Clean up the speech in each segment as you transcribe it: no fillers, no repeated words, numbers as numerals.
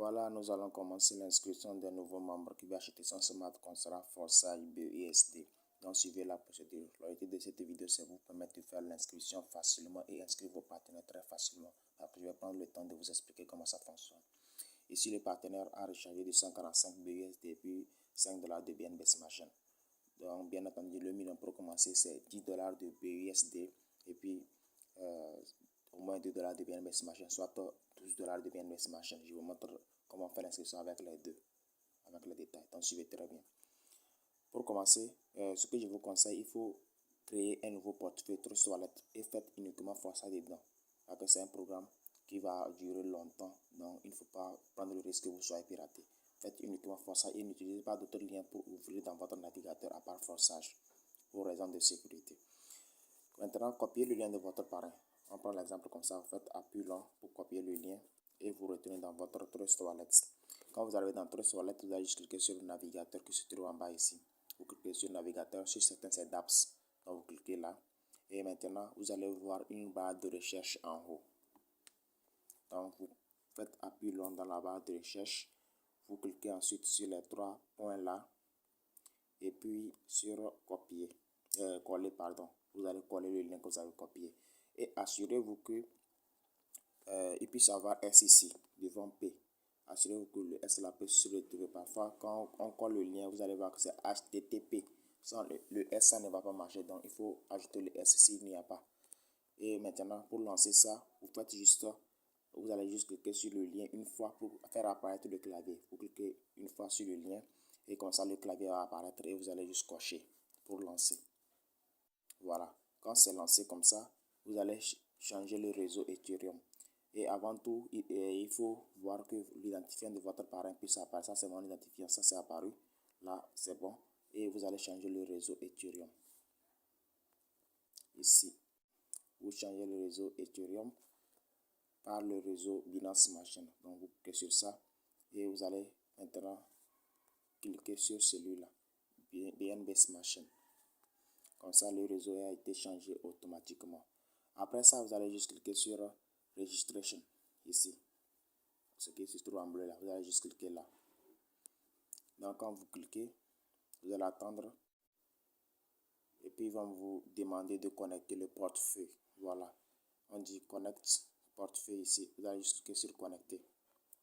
Voilà, nous allons commencer l'inscription des nouveaux membres qui va acheter son smart contract Forsage BUSD. Donc, suivez la procédure. L'objectif de cette vidéo, c'est vous permettre de faire l'inscription facilement et inscrire vos partenaires très facilement. Après, je vais prendre le temps de vous expliquer comment ça fonctionne. Ici, le partenaire a rechargé de 145 BUSD et puis 5 $ de BNB Smart. Donc, bien entendu, le minimum pour commencer, c'est 10 $ de BUSD et puis au moins 2 $ de BNB Smart, soit 12 $ de BNB Smart. Je vous montre comment faire l'inscription avec les deux, avec les détails. Donc, suivez très bien. Pour commencer, ce que je vous conseille, il faut créer un nouveau portefeuille Trust Wallet et faites uniquement Forsage dedans. Parce que c'est un programme qui va durer longtemps, donc il ne faut pas prendre le risque que vous soyez piraté. Faites uniquement Forsage et n'utilisez pas d'autres liens pour ouvrir dans votre navigateur à part Forsage, pour raison de sécurité. Maintenant, copiez le lien de votre parrain. On prend l'exemple comme ça, vous faites appui long pour copier le lien et vous retournez dans votre Trust Wallet. Quand vous arrivez dans Trust Wallet, vous allez juste cliquer sur le navigateur qui se trouve en bas ici. Vous cliquez sur le navigateur, sur certains c'est d'apps. Donc vous cliquez là. Et maintenant, vous allez voir une barre de recherche en haut. Donc vous faites appui long dans la barre de recherche. Vous cliquez ensuite sur les trois points là. Et puis sur copier. Coller, pardon. Vous allez coller le lien que vous avez copié. Et assurez-vous que il puisse avoir S ici, devant P. Assurez-vous que le S là peut se retrouver. Parfois, quand on colle le lien, vous allez voir que c'est HTTP. Sans le S, ça ne va pas marcher. Donc, il faut ajouter le S s'il n'y a pas. Et maintenant, pour lancer ça, vous allez juste cliquer sur le lien une fois pour faire apparaître le clavier. Vous cliquez une fois sur le lien et comme ça, le clavier va apparaître et vous allez juste cocher pour lancer. Voilà. Quand c'est lancé comme ça, vous allez changer le réseau Ethereum. Et avant tout, il faut voir que l'identifiant de votre parrain puisse apparaître. Ça, c'est mon identifiant. Ça, c'est apparu. Là, c'est bon. Et vous allez changer le réseau Ethereum. Ici, vous changez le réseau Ethereum par le réseau Binance Smart Chain. Donc, vous cliquez sur ça. Et vous allez maintenant cliquer sur celui-là. BNB Smart Chain. Comme ça, le réseau a été changé automatiquement. Après ça, vous allez juste cliquer sur Registration, ici. Ce qui se trouve en bleu là, vous allez juste cliquer là. Donc, quand vous cliquez, vous allez attendre. Et puis, ils vont vous demander de connecter le portefeuille. Voilà. On dit Connect portefeuille ici. Vous allez juste cliquer sur Connecter.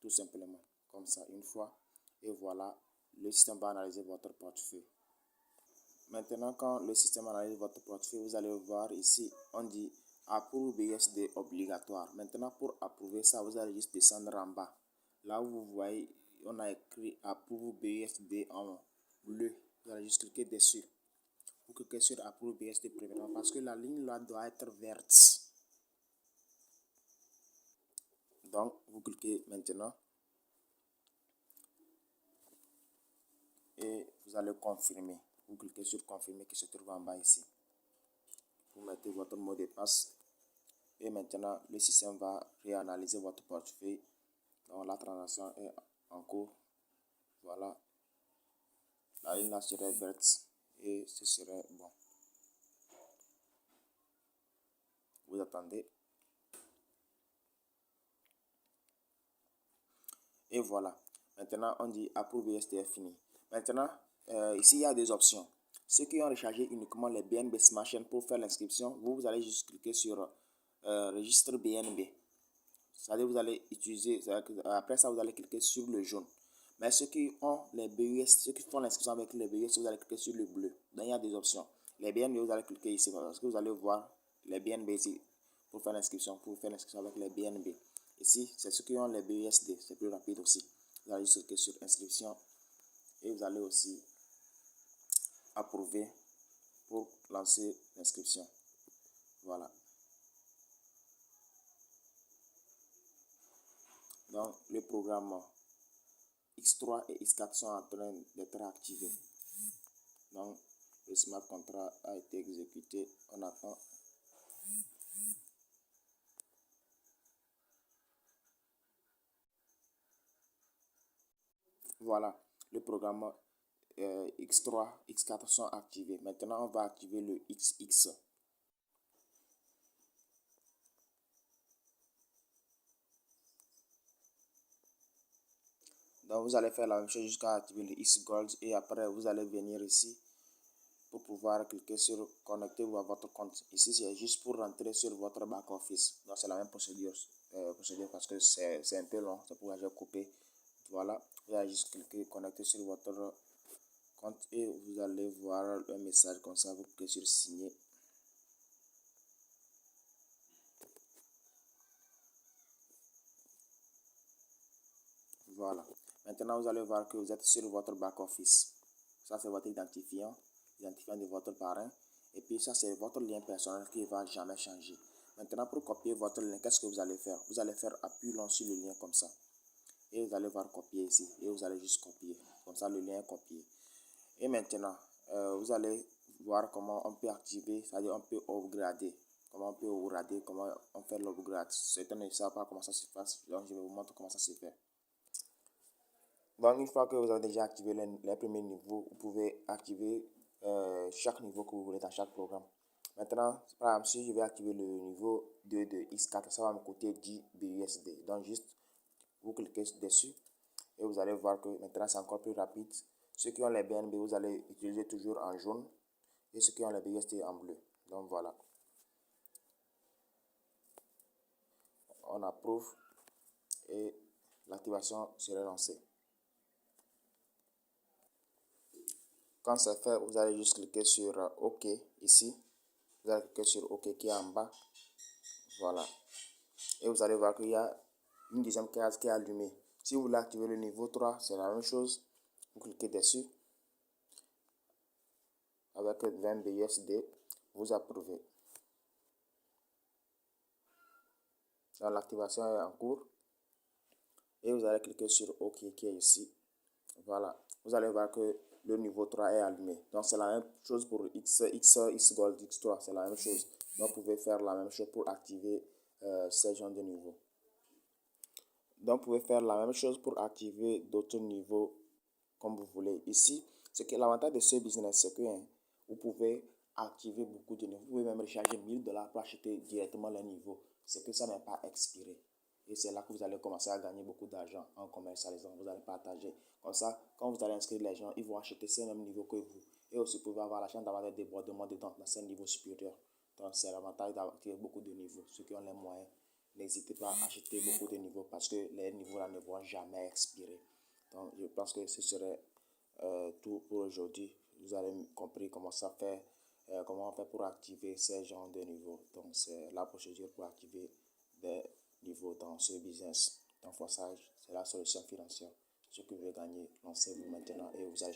Tout simplement. Comme ça, une fois. Et voilà, le système va analyser votre portefeuille. Maintenant, quand le système analyse votre portefeuille, vous allez voir ici, on dit Approve BUSD obligatoire. Maintenant, pour approuver ça, vous allez juste descendre en bas. Là où vous voyez, on a écrit Approve BUSD en bleu. Vous allez juste cliquer dessus. Vous cliquez sur Approve BUSD premièrement parce que la ligne là doit être verte. Donc, vous cliquez maintenant. Et vous allez confirmer. Vous cliquez sur confirmer qui se trouve en bas ici. Vous mettez votre mot de passe. Et maintenant, le système va réanalyser votre portefeuille. Donc, la transaction est en cours. Voilà. La ligne là serait verte et ce serait bon. Vous attendez. Et voilà. Maintenant, on dit Approve BUSD est fini. Maintenant, ici, il y a deux options. Ceux qui ont rechargé uniquement les BNB Smart Chain pour faire l'inscription, vous allez juste cliquer sur Registre BNB. C'est-à-dire vous allez utiliser, après ça, vous allez cliquer sur le jaune. Mais ceux qui ont les BUS, ceux qui font l'inscription avec les BUS, vous allez cliquer sur le bleu. Donc, il y a deux options. Les BNB, vous allez cliquer ici parce que vous allez voir les BNB ici pour faire l'inscription avec les BNB. Ici, c'est ceux qui ont les BUSD, c'est plus rapide aussi. Vous allez juste cliquer sur inscription et vous allez aussi approuver pour lancer l'inscription. Voilà. Donc, le programme X3 et X4 sont en train d'être activés. Donc, le smart contract a été exécuté. On attend. Voilà, le programme X3, X4 sont activés. Maintenant, on va activer le XX. Donc vous allez faire la même chose jusqu'à activer le X Gold et après vous allez venir ici pour pouvoir cliquer sur connecter à votre compte. Ici c'est juste pour rentrer sur votre back office. Donc c'est la même procédure, parce que c'est un peu long, c'est pourquoi j'ai coupé. Voilà, vous allez juste cliquer connecter sur votre compte et vous allez voir un message comme ça, vous cliquez sur signer. Voilà. Maintenant, vous allez voir que vous êtes sur votre back-office. Ça, c'est votre identifiant de votre parrain. Et puis, ça, c'est votre lien personnel qui ne va jamais changer. Maintenant, pour copier votre lien, qu'est-ce que vous allez faire? Vous allez faire appui long sur le lien comme ça. Et vous allez voir copier ici. Et vous allez juste copier. Comme ça, le lien est copié. Et maintenant, vous allez voir comment on peut activer, c'est-à-dire on peut upgrader. Comment on peut upgrader, comment on fait l'upgrade. Certains ne savent pas comment ça se passe. Donc, je vais vous montrer comment ça se fait. Donc, une fois que vous avez déjà activé les premiers niveaux, vous pouvez activer chaque niveau que vous voulez dans chaque programme. Maintenant, par exemple, si je vais activer le niveau 2 de X4, ça va me coûter 10 BUSD. Donc, juste, vous cliquez dessus et vous allez voir que maintenant, c'est encore plus rapide. Ceux qui ont les BNB, vous allez utiliser toujours en jaune et ceux qui ont les BUSD en bleu. Donc, voilà. On approuve et l'activation sera lancée. Quand c'est fait, vous allez juste cliquer sur OK ici. Vous allez cliquer sur OK qui est en bas. Voilà. Et vous allez voir qu'il y a une deuxième case qui est allumée. Si vous voulez activer le niveau 3, c'est la même chose. Vous cliquez dessus. Avec 20 BUSD, vous approuvez. Donc l'activation est en cours. Et vous allez cliquer sur OK qui est ici. Voilà. Vous allez voir que le niveau 3 est allumé. Donc c'est la même chose pour X Gold, X3. C'est la même chose. Donc vous pouvez faire la même chose pour activer ces genres de niveaux. Donc vous pouvez faire la même chose pour activer d'autres niveaux comme vous voulez. Ici, ce qui est l'avantage de ce business, c'est que vous pouvez activer beaucoup de niveaux. Vous pouvez même recharger 1000$ pour acheter directement les niveaux. C'est que ça n'est pas expiré. Et c'est là que vous allez commencer à gagner beaucoup d'argent en commercialisant. Vous allez partager. Comme ça, quand vous allez inscrire les gens, ils vont acheter ces mêmes niveaux que vous. Et aussi, vous pouvez avoir la chance d'avoir des débordements dedans dans ces niveaux supérieurs. Donc, c'est l'avantage d'activer beaucoup de niveaux. Ceux qui ont les moyens, n'hésitez pas à acheter beaucoup de niveaux parce que les niveaux là ne vont jamais expirer. Donc, je pense que ce serait tout pour aujourd'hui. Vous avez compris comment ça fait, comment on fait pour activer ces genres de niveaux. Donc, c'est la procédure pour activer des niveaux dans ce business. Donc, Forçage, c'est la solution financière. Ce que vous voulez gagner, lancez-vous maintenant et vous allez